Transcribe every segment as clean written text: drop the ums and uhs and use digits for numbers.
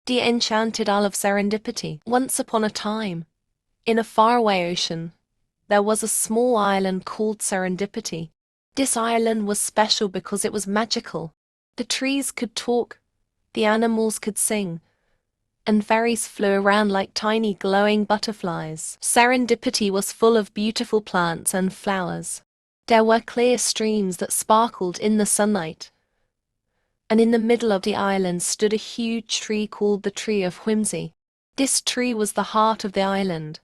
The Enchanted Isle of Serendipity. Once upon a time, in a faraway ocean, there was a small island called Serendipity. This island was special because it was magical. The trees could talk, the animals could sing, and fairies flew around like tiny glowing butterflies. Serendipity was full of beautiful plants and flowers. There were clear streams that sparkled in the sunlight, and in the middle of the island stood a huge tree called the Tree of Whimsy. This tree was the heart of the island,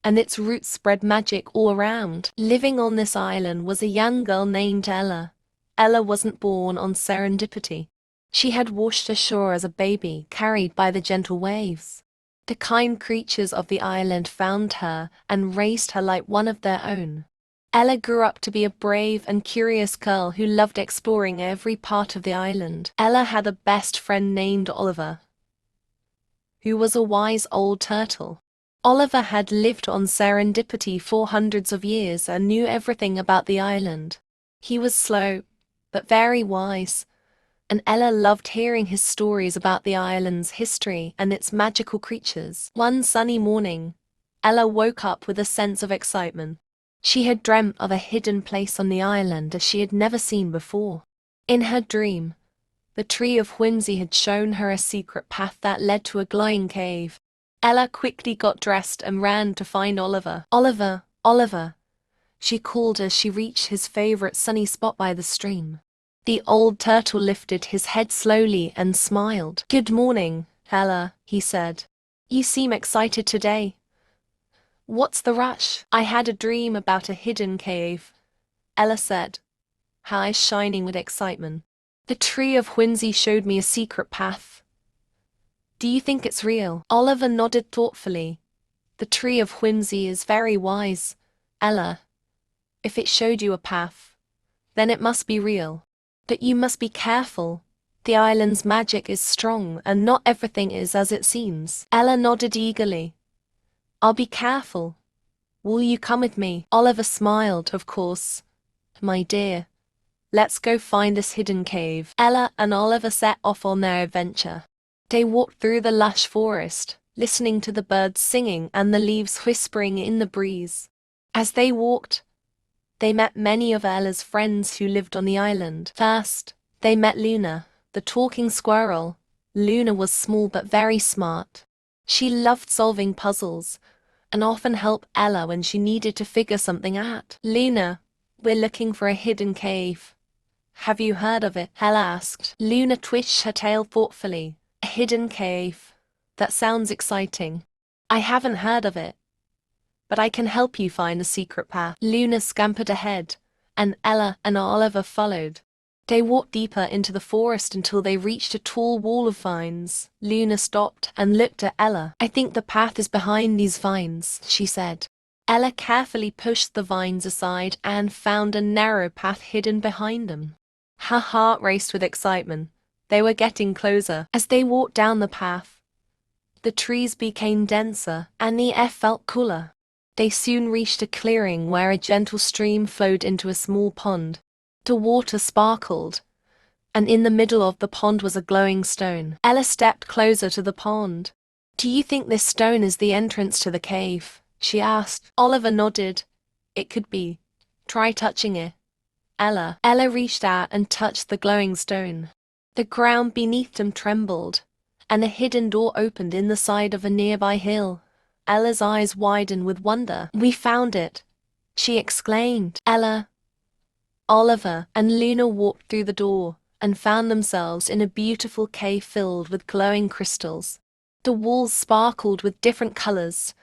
and its roots spread magic all around. Living on this island was a young girl named Ella. Ella wasn't born on Serendipity. She had washed ashore as a baby, carried by the gentle waves. The kind creatures of the island found her and raised her like one of their own. Ella grew up to be a brave and curious girl who loved exploring every part of the island. Ella had a best friend named Oliver, who was a wise old turtle. Oliver had lived on Serendipity for hundreds of years and knew everything about the island. He was slow, but very wise, and Ella loved hearing his stories about the island's history and its magical creatures. One sunny morning, Ella woke up with a sense of excitement. She had dreamt of a hidden place on the island that she had never seen before. In her dream, the Tree of Whimsy had shown her a secret path that led to a glowing cave. Ella quickly got dressed and ran to find Oliver. "Oliver, Oliver," she called as she reached his favorite sunny spot by the stream. The old turtle lifted his head slowly and smiled. "Good morning, Ella," he said. "You seem excited today. What's the rush?" "I had a dream about a hidden cave," Ella said, her eyes shining with excitement. "The Tree of Whimsy showed me a secret path. Do you think it's real?" Oliver nodded thoughtfully. "The Tree of Whimsy is very wise, Ella. If it showed you a path, then it must be real. But you must be careful. The island's magic is strong, and not everything is as it seems." Ella nodded eagerly. "I'll be careful. Will you come with me?" Oliver smiled. "Of course, my dear. Let's go find this hidden cave." Ella and Oliver set off on their adventure. They walked through the lush forest, listening to the birds singing and the leaves whispering in the breeze. As they walked, they met many of Ella's friends who lived on the island. First, they met Luna, the talking squirrel. Luna was small but very smart. She loved solving puzzles and often helped Ella when she needed to figure something out. "Luna, we're looking for a hidden cave. Have you heard of it?" Ella asked. Luna twitched her tail thoughtfully. "A hidden cave? That sounds exciting. I haven't heard of it, but I can help you find a secret path." Luna scampered ahead, and Ella and Oliver followed. They walked deeper into the forest until they reached a tall wall of vines. Luna stopped and looked at Ella. "I think the path is behind these vines," she said. Ella carefully pushed the vines aside and found a narrow path hidden behind them. Her heart raced with excitement. They were getting closer. As they walked down the path, the trees became denser and the air felt cooler. They soon reached a clearing where a gentle stream flowed into a small pond. The water sparkled, and in the middle of the pond was a glowing stone. Ella stepped closer to the pond. "Do you think this stone is the entrance to the cave?" she asked. Oliver nodded. "It could be. Try touching it, Ella." Ella reached out and touched the glowing stone. The ground beneath them trembled, and a hidden door opened in the side of a nearby hill. Ella's eyes widened with wonder. "We found it!" she exclaimed. Ella, Oliver, and Luna walked through the door and found themselves in a beautiful cave filled with glowing crystals. The walls sparkled with different colors,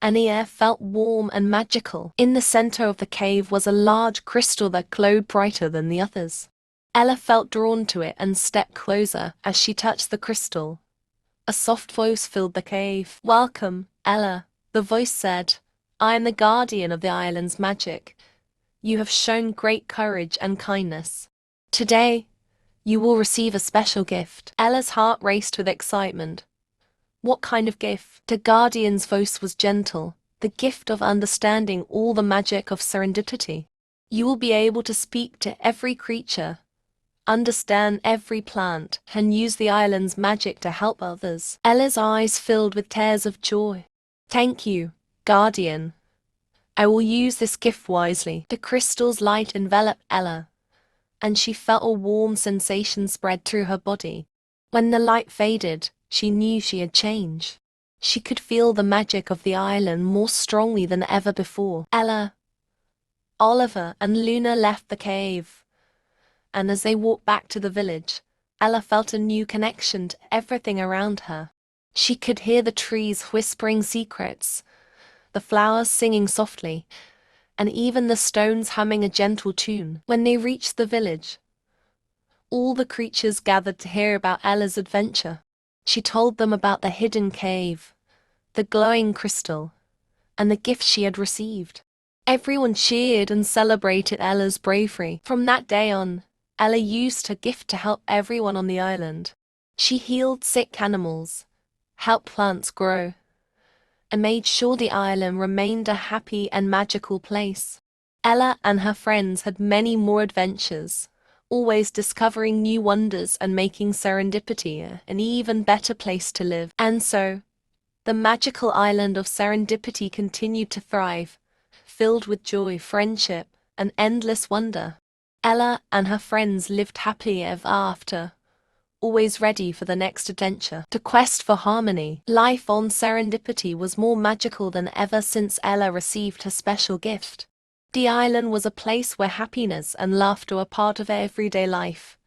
and the air felt warm and magical. In the center of the cave was a large crystal that glowed brighter than the others. Ella felt drawn to it and stepped closer. As she touched the crystal, a soft voice filled the cave. "Welcome, Ella," the voice said. "I am the guardian of the island's magic. You have shown great courage and kindness. Today, you will receive a special gift." Ella's heart raced with excitement. "What kind of gift?" The guardian's voice was gentle. "The gift of understanding all the magic of serendipity. You will be able to speak to every creature, understand every plant, and use the island's magic to help others. Ella's eyes filled with tears of joy. Thank you, Guardian. I will use this gift wisely. The crystal's light enveloped Ella, and she felt a warm sensation spread through her body. When the light faded, she knew she had changed. She could feel the magic of the island more strongly than ever before. Ella, Oliver, and Luna left the cave, and as they walked back to the village, Ella felt a new connection to everything around her. She could hear the trees whispering secrets, the flowers singing softly, and even the stones humming a gentle tune. When they reached the village, all the creatures gathered to hear about Ella's adventure. She told them about the hidden cave, the glowing crystal, and the gift she had received. Everyone cheered and celebrated Ella's bravery. From that day on, Ella used her gift to help everyone on the island. She healed sick animals, helped plants grow, and made sure the island remained a happy and magical place. Ella and her friends had many more adventures, always discovering new wonders and making Serendipity an even better place to live. And so, the magical island of Serendipity continued to thrive, filled with joy, friendship, and endless wonder. Ella and her friends lived happily ever after, always ready for the next adventure. The quest for harmony. Life on Serendipity was more magical than ever since Ella received her special gift. The island was a place where happiness and laughter were part of everyday life.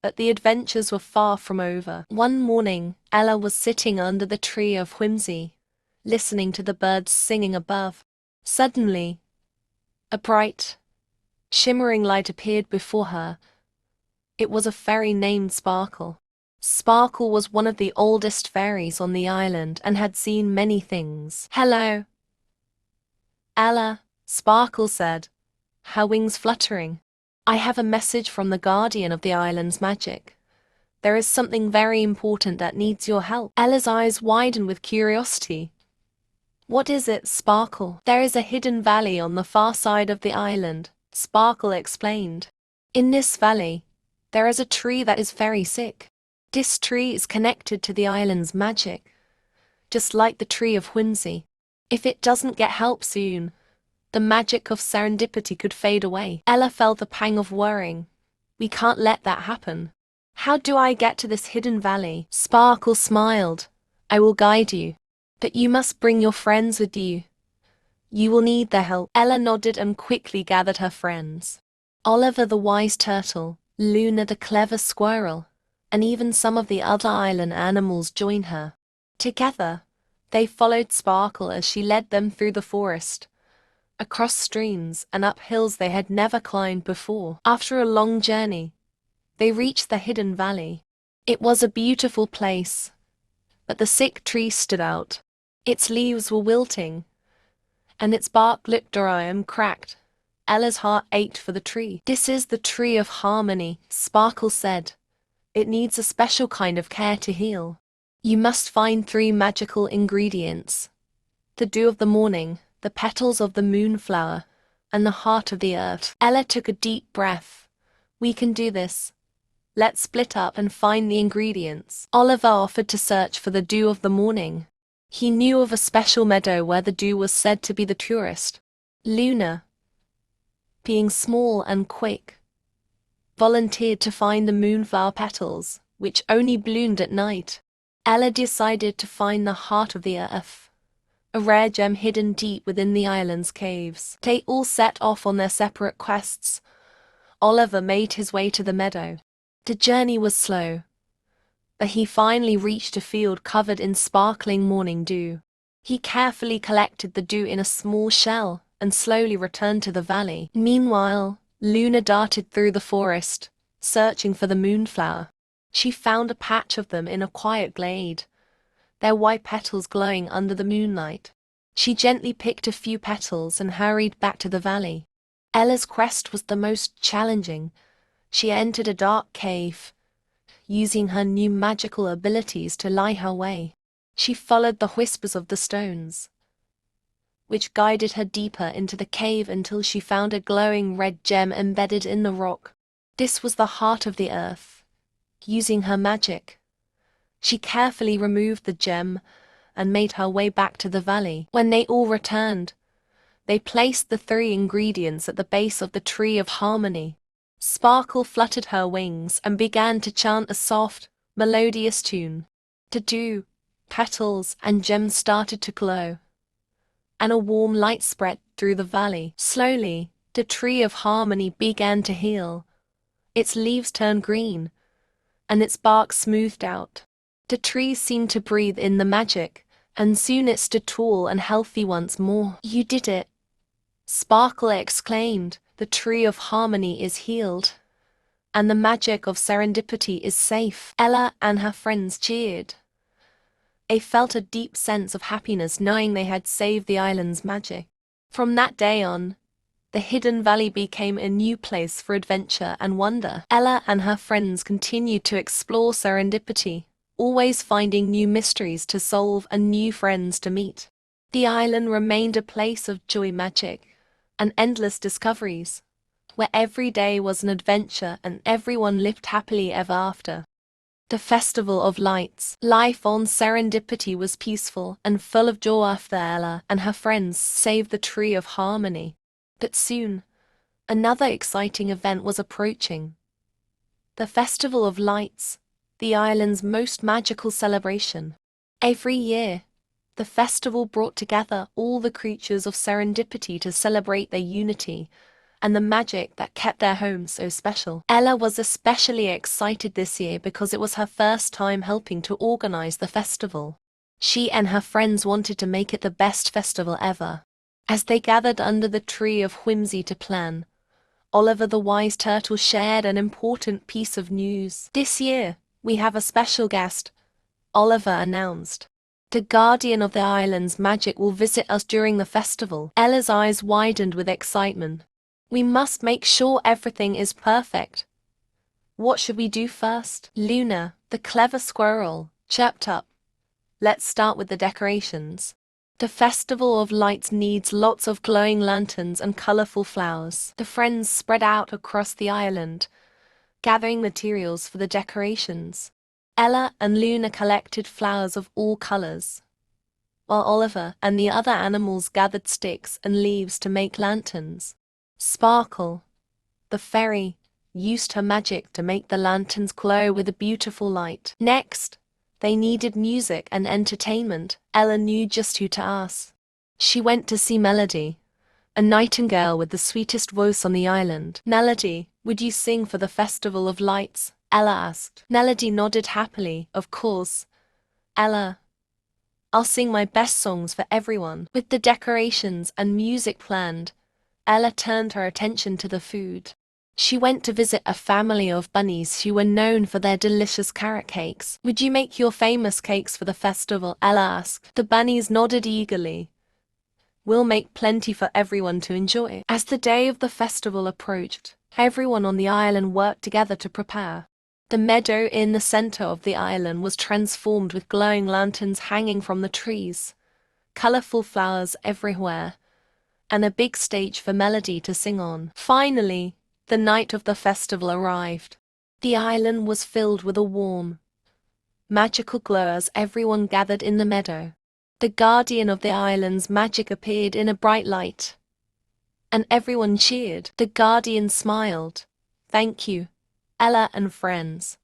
But the adventures were far from over. One morning, Ella was sitting under the tree of whimsy, listening to the birds singing above. Suddenly, a bright, shimmering light appeared before her. It was a fairy named Sparkle. Sparkle was one of the oldest fairies on the island and had seen many things. "Hello, Ella," Sparkle said, her wings fluttering. "I have a message from the guardian of the island's magic. There is something very important that needs your help." Ella's eyes widened with curiosity. "What is it, Sparkle?" "There is a hidden valley on the far side of the island," Sparkle explained. "In this valley, there is a tree that is very sick. This tree is connected to the island's magic, just like the tree of whimsy. If it doesn't get help soon, the magic of Serendipity could fade away." Ella felt a pang of worrying. "We can't let that happen. How do I get to this hidden valley?" Sparkle smiled. "I will guide you, but you must bring your friends with you. You will need their help." Ella nodded and quickly gathered her friends. Oliver the wise turtle, Luna the clever squirrel, and even some of the other island animals joined her. Together, they followed Sparkle as she led them through the forest, across streams and up hills they had never climbed before. After a long journey, they reached the hidden valley. It was a beautiful place, but the sick tree stood out. Its leaves were wilting, and its bark looked dry and cracked. Ella's heart ached for the tree. "This is the tree of harmony," Sparkle said. "It needs a special kind of care to heal. You must find 3 magical ingredients: the dew of the morning, the petals of the moonflower, and the heart of the earth." Ella took a deep breath. "We can do this. Let's split up and find the ingredients." Oliver offered to search for the dew of the morning. He knew of a special meadow where the dew was said to be the purest. Luna, being small and quick, volunteered to find the moonflower petals, which only bloomed at night. Ella decided to find the heart of the earth, a rare gem hidden deep within the island's caves. They all set off on their separate quests. Oliver made his way to the meadow. The journey was slow, but he finally reached a field covered in sparkling morning dew. He carefully collected the dew in a small shell and slowly returned to the valley. Meanwhile, Luna darted through the forest, searching for the moonflower. She found a patch of them in a quiet glade, their white petals glowing under the moonlight. She gently picked a few petals and hurried back to the valley. Ella's quest was the most challenging. She entered a dark cave, using her new magical abilities to light her way. She followed the whispers of the stones, which guided her deeper into the cave until she found a glowing red gem embedded in the rock. This was the heart of the earth. Using her magic, she carefully removed the gem and made her way back to the valley. When they all returned, they placed the 3 ingredients at the base of the tree of harmony. Sparkle fluttered her wings and began to chant a soft, melodious tune. The dew, petals, and gems started to glow, and a warm light spread through the valley. Slowly, the tree of harmony began to heal. Its leaves turned green, and its bark smoothed out. The tree seemed to breathe in the magic, and soon it stood tall and healthy once more. "You did it!" Sparkle exclaimed. "The tree of harmony is healed, and the magic of serendipity is safe." Ella and her friends cheered. They felt a deep sense of happiness knowing they had saved the island's magic. From that day on, the hidden valley became a new place for adventure and wonder. Ella and her friends continued to explore serendipity, always finding new mysteries to solve and new friends to meet. The island remained a place of joy, magic, and endless discoveries, where every day was an adventure and everyone lived happily ever after. The Festival of Lights. Life on Serendipity was peaceful and full of joy after Ella and her friends saved the Tree of Harmony. But soon, another exciting event was approaching. The Festival of Lights, the island's most magical celebration. Every year, the festival brought together all the creatures of Serendipity to celebrate their unity and the magic that kept their home so special. Ella was especially excited this year because it was her first time helping to organize the festival. She and her friends wanted to make it the best festival ever. As they gathered under the tree of whimsy to plan, Oliver the wise turtle shared an important piece of news. "This year, we have a special guest," Oliver announced. "The guardian of the island's magic will visit us during the festival." Ella's eyes widened with excitement. "We must make sure everything is perfect. What should we do first?" Luna, the clever squirrel, chirped up. "Let's start with the decorations. The Festival of Lights needs lots of glowing lanterns and colorful flowers." The friends spread out across the island, gathering materials for the decorations. Ella and Luna collected flowers of all colors, while Oliver and the other animals gathered sticks and leaves to make lanterns. Sparkle, the fairy, used her magic to make the lanterns glow with a beautiful light. Next, they needed music and entertainment. Ella knew just who to ask. She went to see Melody, a nightingale with the sweetest voice on the island. "Melody, would you sing for the Festival of Lights?" Ella asked. Melody nodded happily. "Of course, Ella. I'll sing my best songs for everyone." With the decorations and music planned, Ella turned her attention to the food. She went to visit a family of bunnies who were known for their delicious carrot cakes. "Would you make your famous cakes for the festival?" Ella asked. The bunnies nodded eagerly. "We'll make plenty for everyone to enjoy." As the day of the festival approached, everyone on the island worked together to prepare. The meadow in the center of the island was transformed with glowing lanterns hanging from the trees, colorful flowers everywhere, and a big stage for Melody to sing on. Finally, the night of the festival arrived. The island was filled with a warm, magical glow as everyone gathered in the meadow. The guardian of the island's magic appeared in a bright light, and everyone cheered. The guardian smiled. "Thank you, Ella and friends,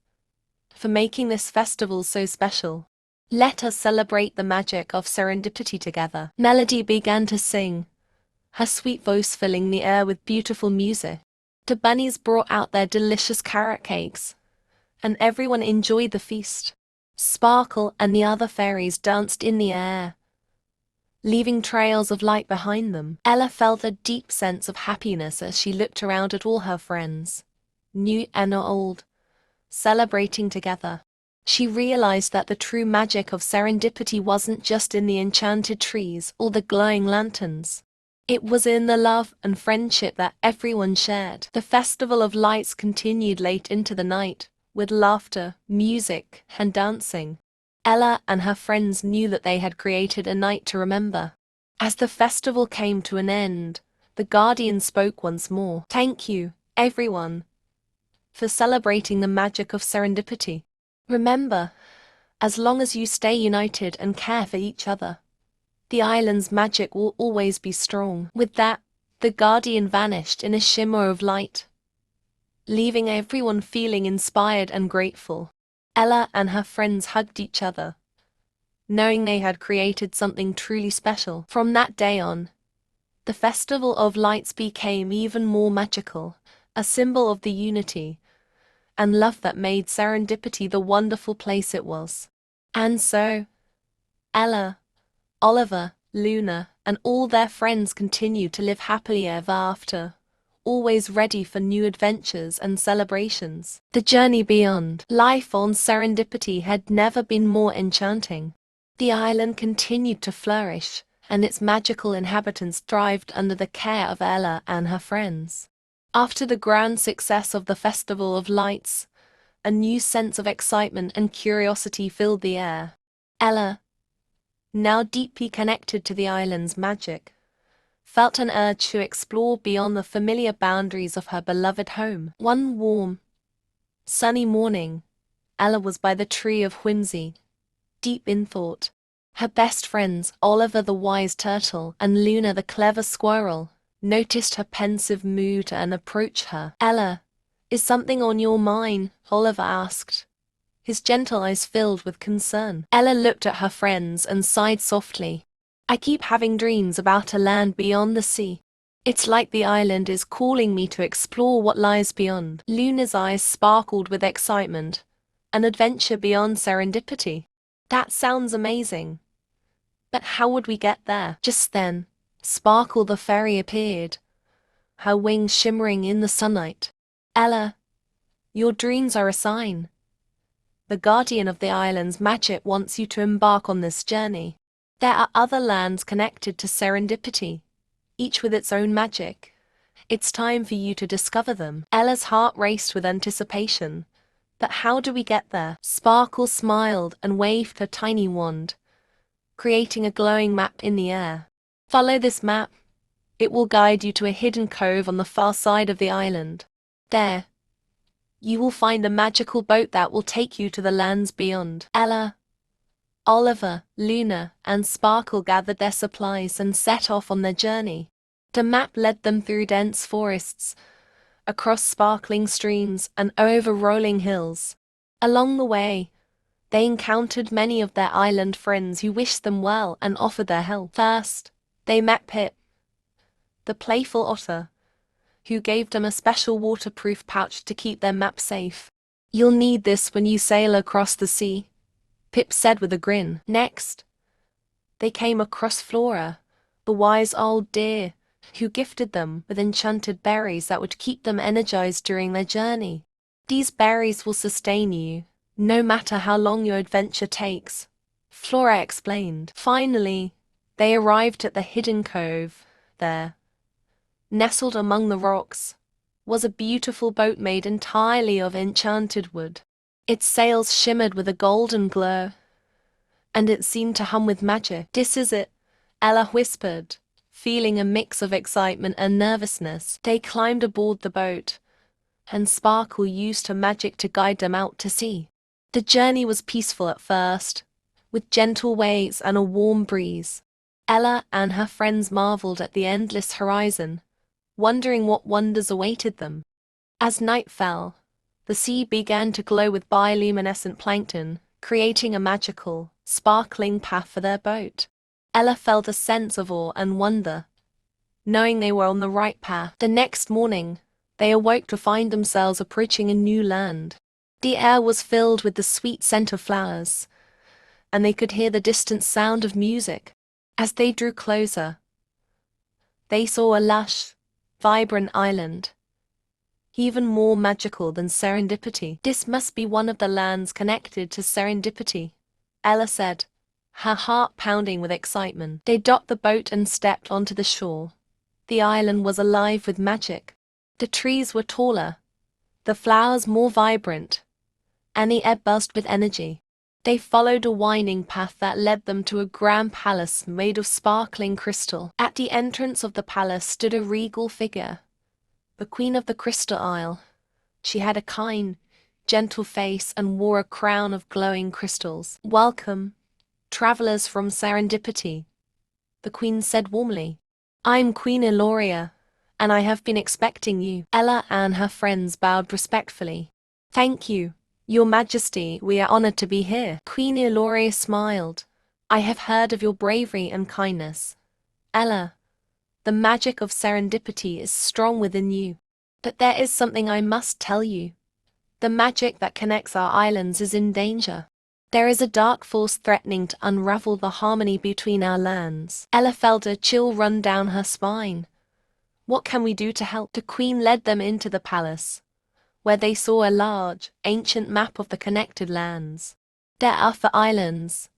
for making this festival so special. Let us celebrate the magic of serendipity together." Melody began to sing, her sweet voice filling the air with beautiful music. The bunnies brought out their delicious carrot cakes, and everyone enjoyed the feast. Sparkle and the other fairies danced in the air, leaving trails of light behind them. Ella felt a deep sense of happiness as she looked around at all her friends, new and old, celebrating together. She realized that the true magic of serendipity wasn't just in the enchanted trees or the glowing lanterns. It was in the love and friendship that everyone shared. The Festival of Lights continued late into the night, with laughter, music, and dancing. Ella and her friends knew that they had created a night to remember. As the festival came to an end, the guardian spoke once more. "Thank you, everyone. for celebrating the magic of serendipity. Remember, as long as you stay united and care for each other, the island's magic will always be strong. With that, the guardian vanished in a shimmer of light, leaving everyone feeling inspired and grateful. Ella and her friends hugged each other, knowing they had created something truly special. From that day on, the Festival of Lights became even more magical, a symbol of the unity and love that made Serendipity the wonderful place it was. And so, Ella, Oliver, Luna, and all their friends continued to live happily ever after, always ready for new adventures and celebrations. The journey beyond life on Serendipity had never been more enchanting. The island continued to flourish, and its magical inhabitants thrived under the care of Ella and her friends. After the grand success of the Festival of Lights, a new sense of excitement and curiosity filled the air. Ella, now deeply connected to the island's magic, felt an urge to explore beyond the familiar boundaries of her beloved home. One warm, sunny morning, Ella was by the Tree of Whimsy, deep in thought. Her best friends, Oliver the wise turtle and Luna the clever squirrel, noticed her pensive mood and approached her. "Ella, is something on your mind?" Oliver asked, his gentle eyes filled with concern. Ella looked at her friends and sighed softly. "I keep having dreams about a land beyond the sea. It's like the island is calling me to explore what lies beyond." Luna's eyes sparkled with excitement. An adventure beyond Serendipity. That sounds amazing. But how would we get there? Just then, Sparkle the fairy appeared, her wings shimmering in the sunlight. "Ella, your dreams are a sign. The guardian of the island's magic wants you to embark on this journey. There are other lands connected to Serendipity, each with its own magic. It's time for you to discover them." Ella's heart raced with anticipation. But how do we get there? Sparkle smiled and waved her tiny wand, creating a glowing map in the air. "Follow this map. It will guide you to a hidden cove on the far side of the island. There, you will find a magical boat that will take you to the lands beyond." Ella, Oliver, Luna, and Sparkle gathered their supplies and set off on their journey. The map led them through dense forests, across sparkling streams, and over rolling hills. Along the way, they encountered many of their island friends who wished them well and offered their help. First, they met Pip, the playful otter, who gave them a special waterproof pouch to keep their map safe. "You'll need this when you sail across the sea," Pip said with a grin. Next, they came across Flora, the wise old deer, who gifted them with enchanted berries that would keep them energized during their journey. "These berries will sustain you, no matter how long your adventure takes," Flora explained. Finally, they arrived at the hidden cove. There, nestled among the rocks, was a beautiful boat made entirely of enchanted wood. Its sails shimmered with a golden glow, and it seemed to hum with magic. "This is it," Ella whispered, feeling a mix of excitement and nervousness. They climbed aboard the boat, and Sparkle used her magic to guide them out to sea. The journey was peaceful at first, with gentle waves and a warm breeze. Ella and her friends marveled at the endless horizon, wondering what wonders awaited them. As night fell, the sea began to glow with bioluminescent plankton, creating a magical, sparkling path for their boat. Ella felt a sense of awe and wonder, knowing they were on the right path. The next morning, they awoke to find themselves approaching a new land. The air was filled with the sweet scent of flowers, and they could hear the distant sound of music. As they drew closer, they saw a lush, vibrant island, even more magical than Serendipity. "This must be one of the lands connected to Serendipity," Ella said, her heart pounding with excitement. They docked the boat and stepped onto the shore. The island was alive with magic. The trees were taller, the flowers more vibrant, and the air buzzed with energy. They followed a winding path that led them to a grand palace made of sparkling crystal. At the entrance of the palace stood a regal figure, the Queen of the Crystal Isle, She had a kind, gentle face and wore a crown of glowing crystals. "Welcome, travelers from Serendipity," the queen said warmly. "I'm Queen Eloria, and I have been expecting you." Ella and her friends bowed respectfully. "Thank you, Your Majesty, we are honored to be here." Queen Eloria smiled. "I have heard of your bravery and kindness. Ella, the magic of serendipity is strong within you. But there is something I must tell you. The magic that connects our islands is in danger. There is a dark force threatening to unravel the harmony between our lands." Ella felt a chill run down her spine. "What can we do to help?" The queen led them into the palace, where they saw a large, ancient map of the connected lands. There are 4 islands,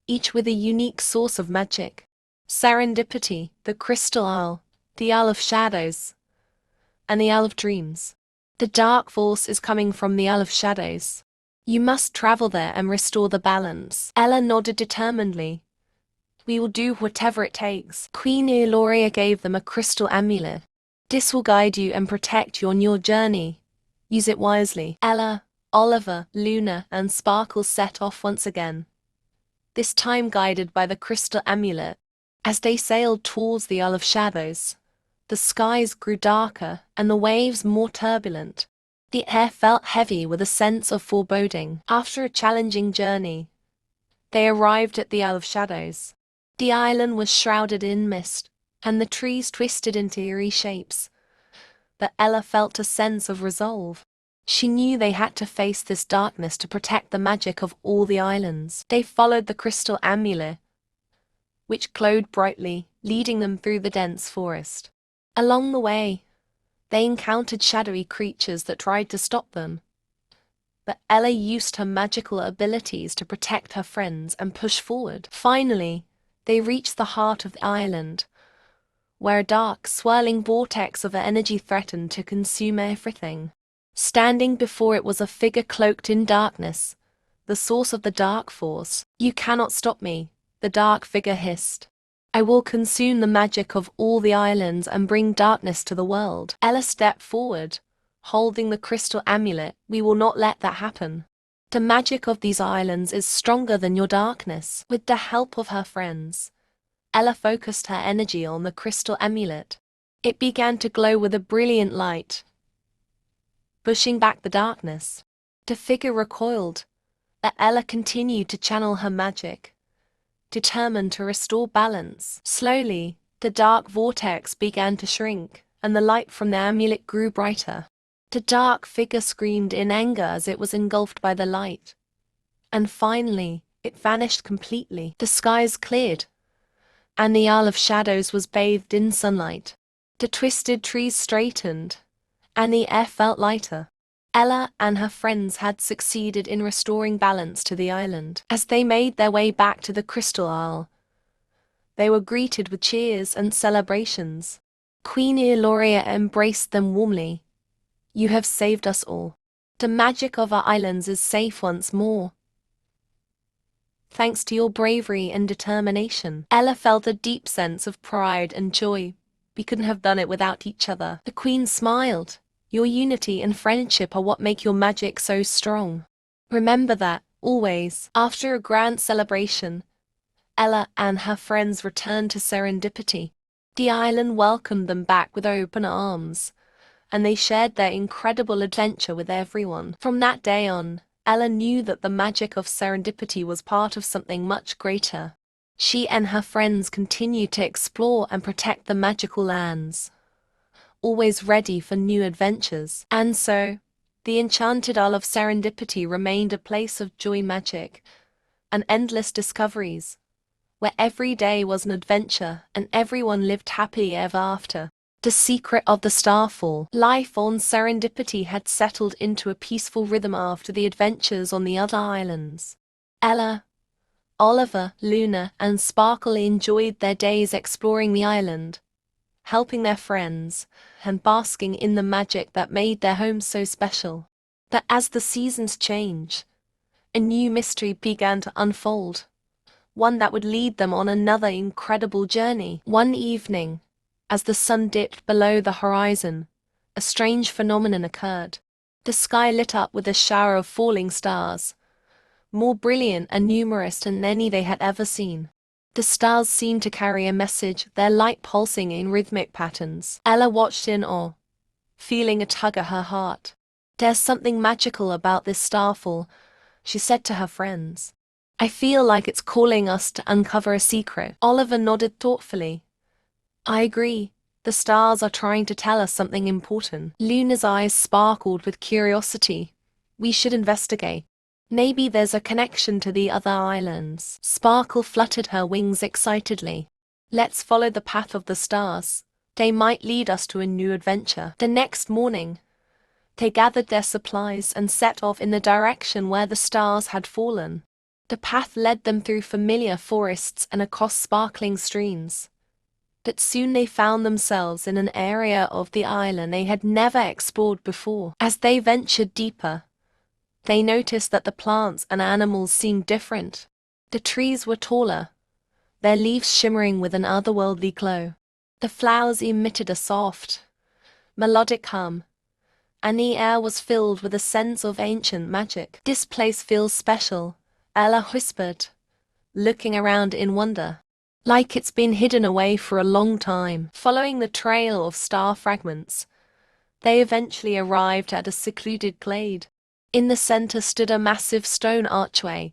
each with a unique source of magic. Serendipity, the Crystal Isle, the Isle of Shadows, and the Isle of Dreams. The dark force is coming from the Isle of Shadows. You must travel there and restore the balance." Ella nodded determinedly. "We will do whatever it takes." Queen Eloria gave them a crystal amulet. "This will guide you and protect you on your journey. Use it wisely." Ella, Oliver, Luna, and Sparkle set off once again, this time guided by the crystal amulet. As they sailed towards the Isle of Shadows, the skies grew darker and the waves more turbulent. The air felt heavy with a sense of foreboding. After a challenging journey, they arrived at the Isle of Shadows. The island was shrouded in mist, and the trees twisted into eerie shapes. But Ella felt a sense of resolve. She knew they had to face this darkness to protect the magic of all the islands. They followed the crystal amulet, which glowed brightly, leading them through the dense forest. Along the way, they encountered shadowy creatures that tried to stop them. But Ella used her magical abilities to protect her friends and push forward. Finally, they reached the heart of the island, where a dark, swirling vortex of energy threatened to consume everything. Standing before it was a figure cloaked in darkness, the source of the dark force. "You cannot stop me," the dark figure hissed. "I will consume the magic of all the islands and bring darkness to the world." Ella stepped forward, holding the crystal amulet. "We will not let that happen. The magic of these islands is stronger than your darkness." With the help of her friends, Ella focused her energy on the crystal amulet. It began to glow with a brilliant light, pushing back the darkness. The figure recoiled, but Ella continued to channel her magic, determined to restore balance. Slowly, the dark vortex began to shrink, and the light from the amulet grew brighter. The dark figure screamed in anger as it was engulfed by the light. And finally, it vanished completely. The skies cleared, and the Isle of Shadows was bathed in sunlight. The twisted trees straightened, and the air felt lighter. Ella and her friends had succeeded in restoring balance to the island. As they made their way back to the Crystal Isle, they were greeted with cheers and celebrations. Queen Eloria embraced them warmly. "You have saved us all. The magic of our islands is safe once more, thanks to your bravery and determination." Ella felt a deep sense of pride and joy. "We couldn't have done it without each other." The queen smiled. "Your unity and friendship are what make your magic so strong. Remember that, always." After a grand celebration, Ella and her friends returned to Serendipity. The island welcomed them back with open arms, and they shared their incredible adventure with everyone. From that day on, Ella knew that the magic of serendipity was part of something much greater. She and her friends continued to explore and protect the magical lands, always ready for new adventures. And so, the Enchanted Isle of Serendipity remained a place of joy, magic, and endless discoveries, where every day was an adventure and everyone lived happily ever after. The secret of the starfall. Life on Serendipity had settled into a peaceful rhythm after the adventures on the other islands. Ella, Oliver, Luna, and Sparkle enjoyed their days exploring the island, helping their friends, and basking in the magic that made their home so special. But as the seasons changed, a new mystery began to unfold, one that would lead them on another incredible journey. One evening, as the sun dipped below the horizon, a strange phenomenon occurred. The sky lit up with a shower of falling stars, more brilliant and numerous than any they had ever seen. The stars seemed to carry a message, their light pulsing in rhythmic patterns. Ella watched in awe, feeling a tug at her heart. "There's something magical about this starfall," she said to her friends. "I feel like it's calling us to uncover a secret." Oliver nodded thoughtfully. "I agree. The stars are trying to tell us something important." Luna's eyes sparkled with curiosity. "We should investigate. Maybe there's a connection to the other islands." Sparkle fluttered her wings excitedly. "Let's follow the path of the stars. They might lead us to a new adventure." The next morning, they gathered their supplies and set off in the direction where the stars had fallen. The path led them through familiar forests and across sparkling streams. But soon they found themselves in an area of the island they had never explored before. As they ventured deeper, they noticed that the plants and animals seemed different. The trees were taller, their leaves shimmering with an otherworldly glow. The flowers emitted a soft, melodic hum, and the air was filled with a sense of ancient magic. "This place feels special," Ella whispered, looking around in wonder. "Like it's been hidden away for a long time." Following the trail of star fragments, they eventually arrived at a secluded glade. In the center stood a massive stone archway,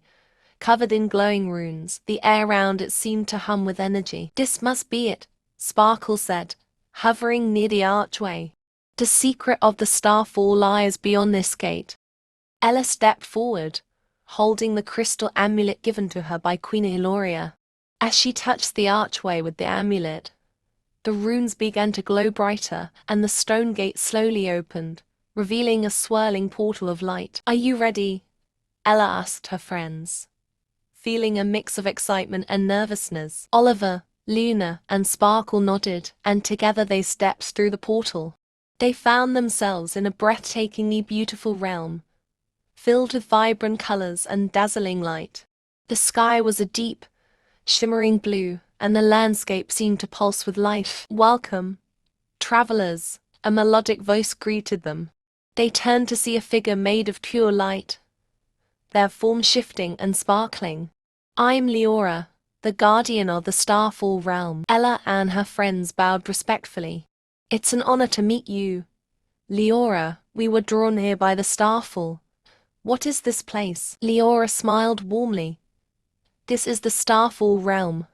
covered in glowing runes. The air around it seemed to hum with energy. "This must be it," Sparkle said, hovering near the archway. "The secret of the starfall lies beyond this gate." Ella stepped forward, holding the crystal amulet given to her by Queen Eloria. As she touched the archway with the amulet, the runes began to glow brighter, and the stone gate slowly opened, revealing a swirling portal of light. "Are you ready?" Ella asked her friends, feeling a mix of excitement and nervousness. Oliver, Luna, and Sparkle nodded, and together they stepped through the portal. They found themselves in a breathtakingly beautiful realm, filled with vibrant colors and dazzling light. The sky was a deep, shimmering blue, and the landscape seemed to pulse with life. "Welcome, travelers," a melodic voice greeted them. They turned to see a figure made of pure light, their form shifting and sparkling. "I'm Leora, the guardian of the Starfall realm." Ella and her friends bowed respectfully. "It's an honor to meet you, Leora. We were drawn here by the Starfall. What is this place?" Leora smiled warmly. "This is the Starfall realm,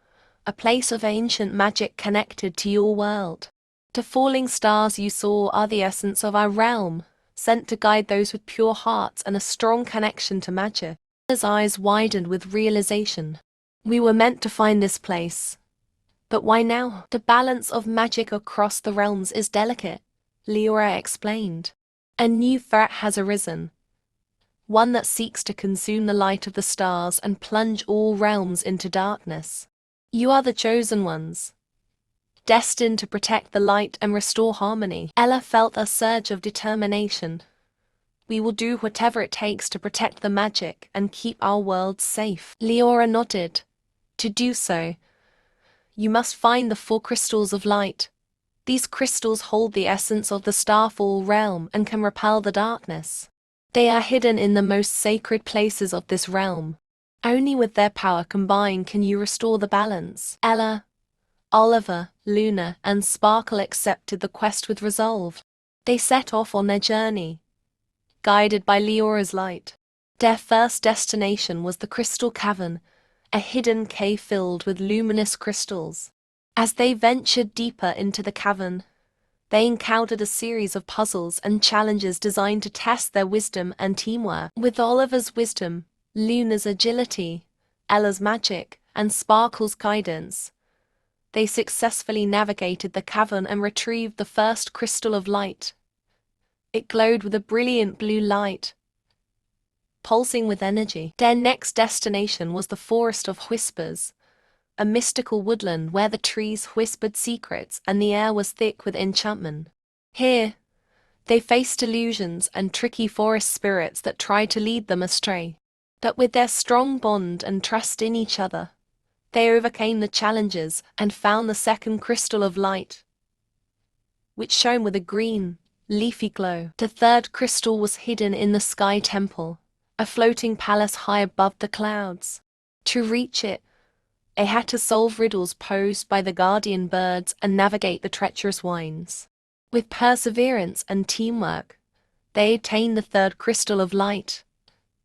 a place of ancient magic connected to your world. The falling stars you saw are the essence of our realm, sent to guide those with pure hearts and a strong connection to magic." His eyes widened with realization. "We were meant to find this place. But why now?" "The balance of magic across the realms is delicate," Leora explained. "A new threat has arisen, one that seeks to consume the light of the stars and plunge all realms into darkness. You are the chosen ones, destined to protect the light and restore harmony." Ella felt a surge of determination. "We will do whatever it takes to protect the magic and keep our world safe." Leora nodded. "To do so, you must find the 4 crystals of light. These crystals hold the essence of the Starfall realm and can repel the darkness. They are hidden in the most sacred places of this realm. Only with their power combined can you restore the balance." Ella, Oliver, Luna, and Sparkle accepted the quest with resolve. They set off on their journey, guided by Leora's light. Their first destination was the Crystal Cavern, a hidden cave filled with luminous crystals. As they ventured deeper into the cavern, they encountered a series of puzzles and challenges designed to test their wisdom and teamwork. With Oliver's wisdom, Luna's agility, Ella's magic, and Sparkle's guidance, they successfully navigated the cavern and retrieved the first crystal of light. It glowed with a brilliant blue light, pulsing with energy. Their next destination was the Forest of Whispers, a mystical woodland where the trees whispered secrets and the air was thick with enchantment. Here, they faced illusions and tricky forest spirits that tried to lead them astray. But with their strong bond and trust in each other, they overcame the challenges and found the second crystal of light, which shone with a green, leafy glow. The third crystal was hidden in the Sky Temple, a floating palace high above the clouds. To reach it, they had to solve riddles posed by the guardian birds and navigate the treacherous winds. With perseverance and teamwork, they attained the third crystal of light,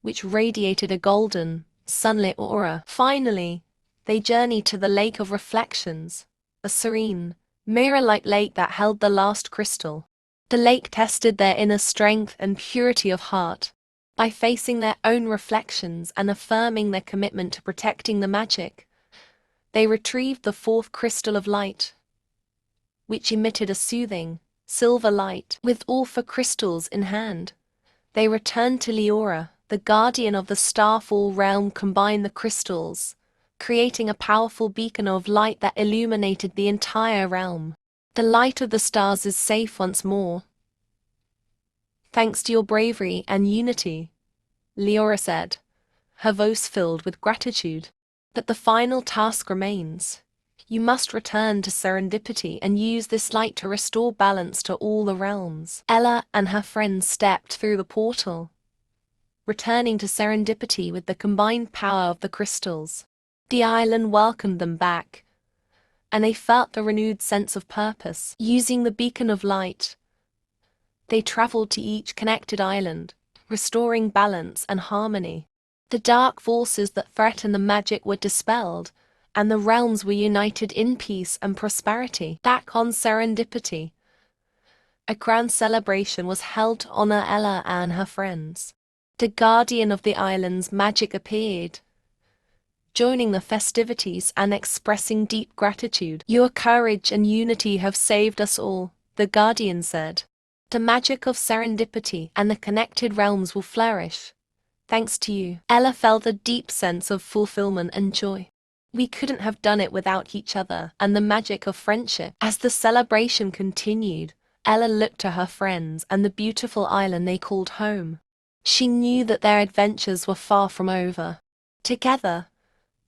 which radiated a golden, sunlit aura. Finally, they journeyed to the Lake of Reflections, a serene, mirror-like lake that held the last crystal. The lake tested their inner strength and purity of heart. By facing their own reflections and affirming their commitment to protecting the magic, they retrieved the fourth crystal of light, which emitted a soothing, silver light. With all four crystals in hand, they returned to Leora, the guardian of the Starfall realm. Combined the crystals, creating a powerful beacon of light that illuminated the entire realm. The light of the stars is safe once more, thanks to your bravery and unity, Leora said, her voice filled with gratitude. But the final task remains. You must return to Serendipity and use this light to restore balance to all the realms. Ella and her friends stepped through the portal, returning to Serendipity with the combined power of the crystals. The island welcomed them back, and they felt a renewed sense of purpose. Using the beacon of light, they traveled to each connected island, restoring balance and harmony. The dark forces that threatened the magic were dispelled, and the realms were united in peace and prosperity. Back on Serendipity, a grand celebration was held to honor Ella and her friends. The guardian of the island's magic appeared, joining the festivities and expressing deep gratitude. Your courage and unity have saved us all, the guardian said. The magic of Serendipity and the connected realms will flourish, thanks to you. Ella felt a deep sense of fulfillment and joy. We couldn't have done it without each other and the magic of friendship. As the celebration continued, Ella looked to her friends and the beautiful island they called home. She knew that their adventures were far from over. Together,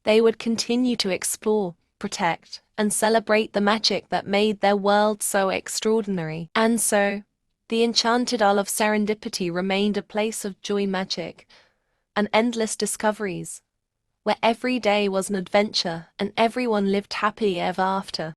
they would continue to explore, protect, and celebrate the magic that made their world so extraordinary. And so, the Enchanted Isle of Serendipity remained a place of joy, magic, and endless discoveries, where every day was an adventure and everyone lived happily ever after.